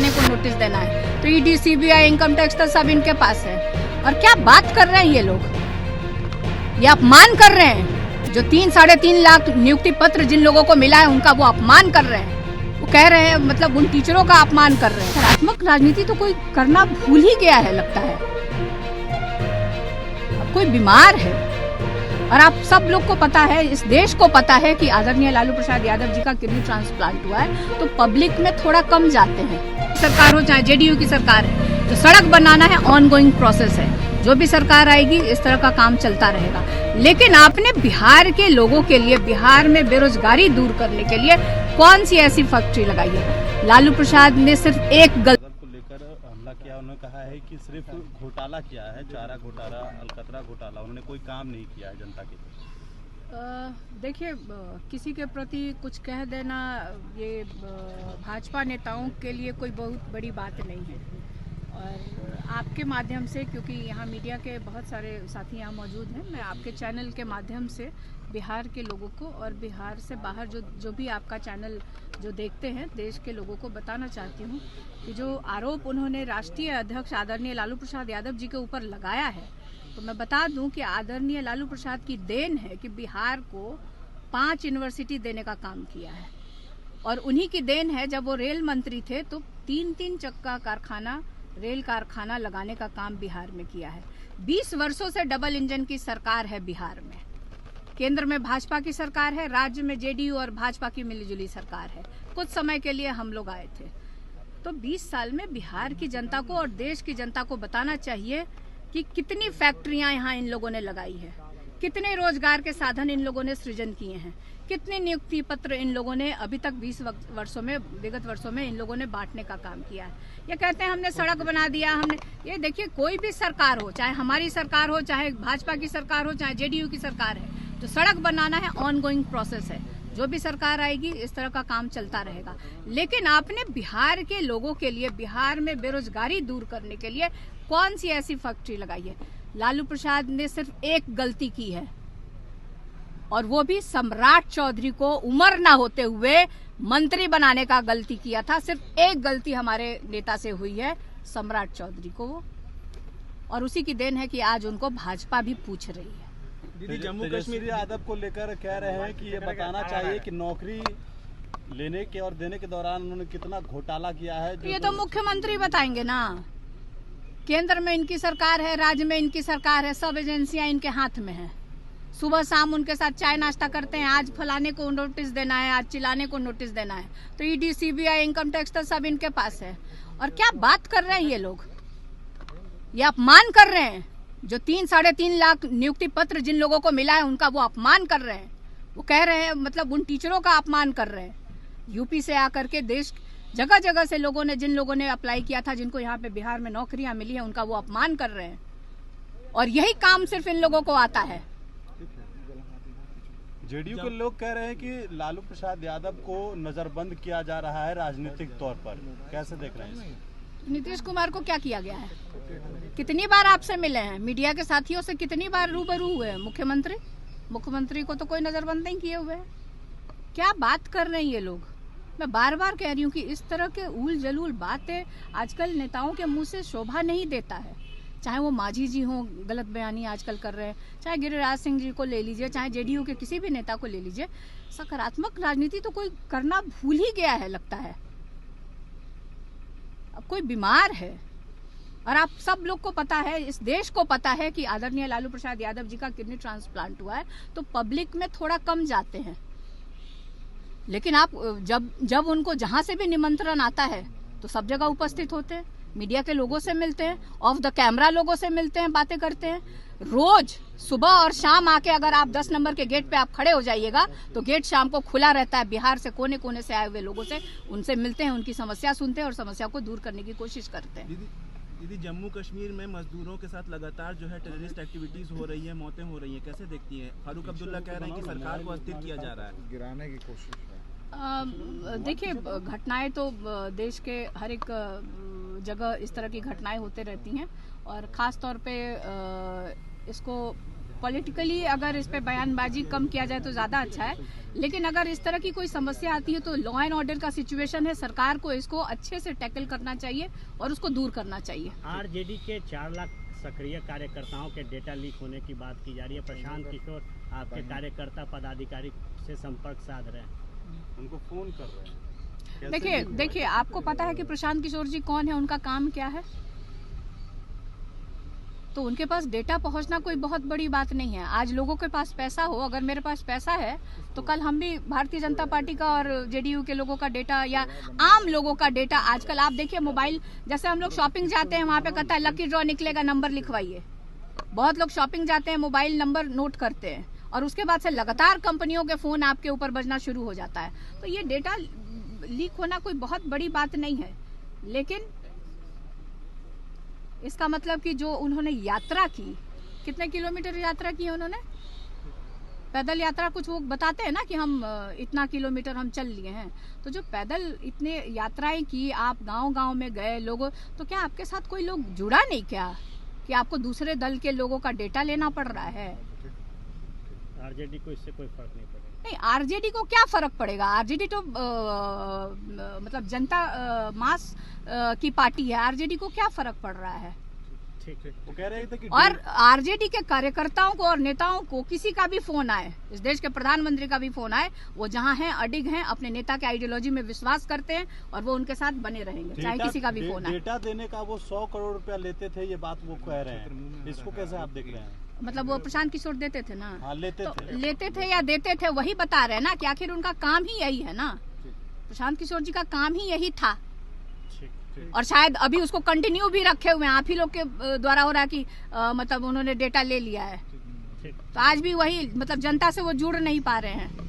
चिल्लाने को नोटिस देना है। तो ईडी, सीबीआई, इनकम टैक्स तो सब इनके पास है। और क्या बात कर रहे हैं ये लोग, ये अपमान कर रहे हैं। जो 3-3.5 लाख नियुक्ति पत्र जिन लोगों को मिला है उनका वो अपमान कर रहे हैं। वो कह रहे हैं मतलब उन टीचरों का अपमान कर रहे हैं। सकारात्मक राजनीति तो कोई करना भूल ही गया है लगता है। अब कोई बीमार है। और आप सब लोग को पता है, इस देश को पता है कि आदरणीय लालू प्रसाद यादव जी का किडनी ट्रांसप्लांट हुआ है, तो पब्लिक में थोड़ा कम जाते हैं। सरकार हो चाहे जेडीयू की सरकार है, तो सड़क बनाना है ऑनगोइंग प्रोसेस है। जो भी सरकार आएगी इस तरह का काम चलता रहेगा। लेकिन आपने बिहार के लोगों के लिए, बिहार में बेरोजगारी दूर करने के लिए कौन सी ऐसी फैक्ट्री लगाई है? लालू प्रसाद ने सिर्फ एक गलती को लेकर हमला किया। उन्होंने कहा है कि सिर्फ घोटाला किया है, चारा घोटाला, अलकतरा घोटाला, उन्होंने कोई काम नहीं किया है जनता के लिए। देखिए, किसी के प्रति कुछ कह देना ये भाजपा नेताओं के लिए कोई बहुत बड़ी बात नहीं है। और आपके माध्यम से, क्योंकि यहाँ मीडिया के बहुत सारे साथी यहाँ मौजूद हैं, मैं आपके चैनल के माध्यम से बिहार के लोगों को और बिहार से बाहर जो भी आपका चैनल जो देखते हैं, देश के लोगों को बताना चाहती हूँ कि जो आरोप उन्होंने राष्ट्रीय अध्यक्ष आदरणीय लालू प्रसाद यादव जी के ऊपर लगाया है, तो मैं बता दूं कि आदरणीय लालू प्रसाद की देन है कि बिहार को 5 यूनिवर्सिटी देने का काम किया है। और उन्हीं की देन है, जब वो रेल मंत्री थे तो 3-3 चक्का कारखाना, रेल कारखाना लगाने का काम बिहार में किया है। 20 वर्षों से डबल इंजन की सरकार है बिहार में। केंद्र में भाजपा की सरकार है, राज्य में जेडीयू और भाजपा की मिलीजुली सरकार है। कुछ समय के लिए हम लोग आए थे। तो 20 साल में बिहार की जनता को और देश की जनता को बताना चाहिए कि कितनी फैक्ट्रियां यहाँ इन लोगों ने लगाई है, कितने रोजगार के साधन इन लोगों ने सृजन किए हैं, कितने नियुक्ति पत्र इन लोगों ने अभी तक विगत वर्षों में इन लोगों ने बांटने का काम किया है। ये कहते हैं हमने सड़क बना दिया, हमने ये देखिए, कोई भी सरकार हो, चाहे हमारी सरकार हो, चाहे भाजपा की सरकार हो, चाहे जेडीयू की सरकार है, तो सड़क बनाना है ऑनगोइंग प्रोसेस है। जो भी सरकार आएगी इस तरह का काम चलता रहेगा। लेकिन आपने बिहार के लोगों के लिए, बिहार में बेरोजगारी दूर करने के लिए कौन सी ऐसी फैक्ट्री लगाई है? लालू प्रसाद ने सिर्फ एक गलती की है, और वो भी सम्राट चौधरी को उम्र ना होते हुए मंत्री बनाने का गलती किया था। सिर्फ एक गलती हमारे नेता से हुई है, सम्राट चौधरी को, और उसी की देन है कि आज उनको भाजपा भी पूछ रही है। दीदी, जम्मू कश्मीर यादव को लेकर कह रहे हैं कि ये बताना चाहिए कि नौकरी लेने के और देने के दौरान उन्होंने कितना घोटाला किया है। ये तो मुख्यमंत्री बताएंगे ना। केंद्र में इनकी सरकार है, राज्य में इनकी सरकार है, सब एजेंसियां इनके हाथ में है। सुबह शाम उनके साथ चाय नाश्ता करते हैं। आज फलाने को नोटिस देना है, आज चिल्लाने को नोटिस देना है, तो ईडी, सीबीआई, इनकम टैक्स तो सब इनके पास है। और क्या बात कर रहे हैं ये लोग, ये अपमान कर रहे हैं। जो 3-3.5 लाख नियुक्ति पत्र जिन लोगों को मिला है उनका वो अपमान कर रहे हैं। वो कह रहे हैं मतलब उन टीचरों का अपमान कर रहे हैं। यूपी से आकर के देश जगह जगह से लोगों ने, जिन लोगों ने अप्लाई किया था, जिनको यहाँ पे बिहार में नौकरियां मिली है, उनका वो अपमान कर रहे हैं। और यही काम सिर्फ इन लोगों को आता है। जेडीयू के लोग कह रहे हैं कि लालू प्रसाद यादव को नजरबंद किया जा रहा है राजनीतिक तौर पर, कैसे देख रहे हैं? नीतीश कुमार को क्या किया गया है? कितनी बार आपसे मिले हैं, मीडिया के साथियों से कितनी बार रूबरू हुए हैं? मुख्यमंत्री को तो कोई नजरबंद नहीं किए हुए है। क्या बात कर रहे हैं ये लोग? मैं बार बार कह रही हूँ कि इस तरह के उल जलूल बातें आजकल नेताओं के मुंह से शोभा नहीं देता है। चाहे वो मांझी जी हों, गलत बयानी आजकल कर रहे हैं, चाहे गिरिराज सिंह जी को ले लीजिए, चाहे जेडीयू के किसी भी नेता को ले लीजिए। सकारात्मक राजनीति तो कोई करना भूल ही गया है लगता है। अब कोई बीमार है। और आप सब लोग को पता है, इस देश को पता है कि आदरणीय लालू प्रसाद यादव जी का किडनी ट्रांसप्लांट हुआ है, तो पब्लिक में थोड़ा कम जाते हैं। लेकिन आप जब उनको जहां से भी निमंत्रण आता है तो सब जगह उपस्थित होते हैं, मीडिया के लोगों से मिलते हैं, ऑफ द कैमरा लोगों से मिलते हैं, बातें करते हैं। रोज सुबह और शाम आके अगर आप 10 नंबर के गेट पे आप खड़े हो जाइएगा तो गेट शाम को खुला रहता है। बिहार से कोने कोने से आए हुए लोगों से, उनसे मिलते हैं, उनकी समस्या सुनते हैं और समस्या को दूर करने की कोशिश करते हैं। दीदी, जम्मू कश्मीर में मजदूरों के साथ लगातार जो है टेररिस्ट एक्टिविटीज हो रही है, मौतें हो रही हैं, कैसे देखती हैं? फारूक अब्दुल्ला कह रहे हैं कि सरकार को अस्थिर किया जा रहा है, गिराने की कोशिश है। देखिए, घटनाएं तो देश के हर एक जगह इस तरह की घटनाएं होते रहती हैं, और ख़ास तौर पे इसको पॉलिटिकली अगर इस पे बयानबाजी कम किया जाए तो ज़्यादा अच्छा है, लेकिन अगर इस तरह की कोई समस्या आती है तो लॉ एंड ऑर्डर का सिचुएशन है, सरकार को इसको अच्छे से टैकल करना चाहिए और उसको दूर करना चाहिए। आरजेडी के 4 लाख सक्रिय कार्यकर्ताओं के डेटा लीक होने की बात की जा रही है। प्रशांत किशोर आपके कार्यकर्ता पदाधिकारी से संपर्क साध रहे हैं, उनको फोन कर रहे हैं। देखिए आपको पता है कि प्रशांत किशोर जी कौन है, उनका काम क्या है, तो उनके पास डेटा पहुंचना कोई बहुत बड़ी बात नहीं है। आज लोगों के पास पैसा हो, अगर मेरे पास पैसा है तो कल हम भी भारतीय जनता पार्टी का और जेडीयू के लोगों का डेटा या आम लोगों का डेटा, आजकल आप देखिए मोबाइल, जैसे हम लोग शॉपिंग जाते हैं वहां पे कहता है लकी ड्रॉ निकलेगा, नंबर लिखवाइए। बहुत लोग शॉपिंग जाते हैं, मोबाइल नंबर नोट करते हैं और उसके बाद से लगातार कंपनियों के फोन आपके ऊपर बजना शुरू हो जाता है। तो ये डेटा लीक होना कोई बहुत बड़ी बात नहीं है, लेकिन इसका मतलब कि जो उन्होंने यात्रा की, कितने किलोमीटर यात्रा की है उन्होंने, पैदल यात्रा, कुछ वो बताते हैं ना कि हम इतना किलोमीटर हम चल लिए हैं, तो जो पैदल इतने यात्राएं की, आप गांव-गांव में गए लोगों, तो क्या आपके साथ कोई लोग जुड़ा नहीं क्या कि आपको दूसरे दल के लोगों का डेटा लेना पड़ रहा है? आरजेडी को इससे कोई फर्क नहीं पड़ेगा। नहीं, आरजेडी को क्या फर्क पड़ेगा? आरजेडी तो मतलब जनता मास की पार्टी है, आरजेडी को क्या फर्क पड़ रहा है? ठीक है, वो कह रहे थे कि और आरजेडी के कार्यकर्ताओं को और नेताओं को किसी का भी फोन आए, इस देश के प्रधानमंत्री का भी फोन आए, वो जहां हैं अडिग हैं, अपने नेता के आइडियोलॉजी में विश्वास करते हैं और वो उनके साथ बने रहेंगे, चाहे किसी का भी फोन आए। डेटा देने का वो 100 करोड़ रुपया लेते थे, ये बात वो कह रहे हैं, इसको कैसे आप देख रहे हैं? मतलब वो प्रशांत किशोर देते थे ना? हाँ, लेते थे या देते थे, वही बता रहे हैं ना कि आखिर उनका काम ही यही है ना। प्रशांत किशोर जी का काम ही यही था और शायद अभी उसको कंटिन्यू भी रखे हुए हैं। आप ही लोग के द्वारा हो रहा है कि मतलब उन्होंने डेटा ले लिया है, तो आज भी वही, मतलब जनता से वो जुड़ नहीं पा रहे हैं।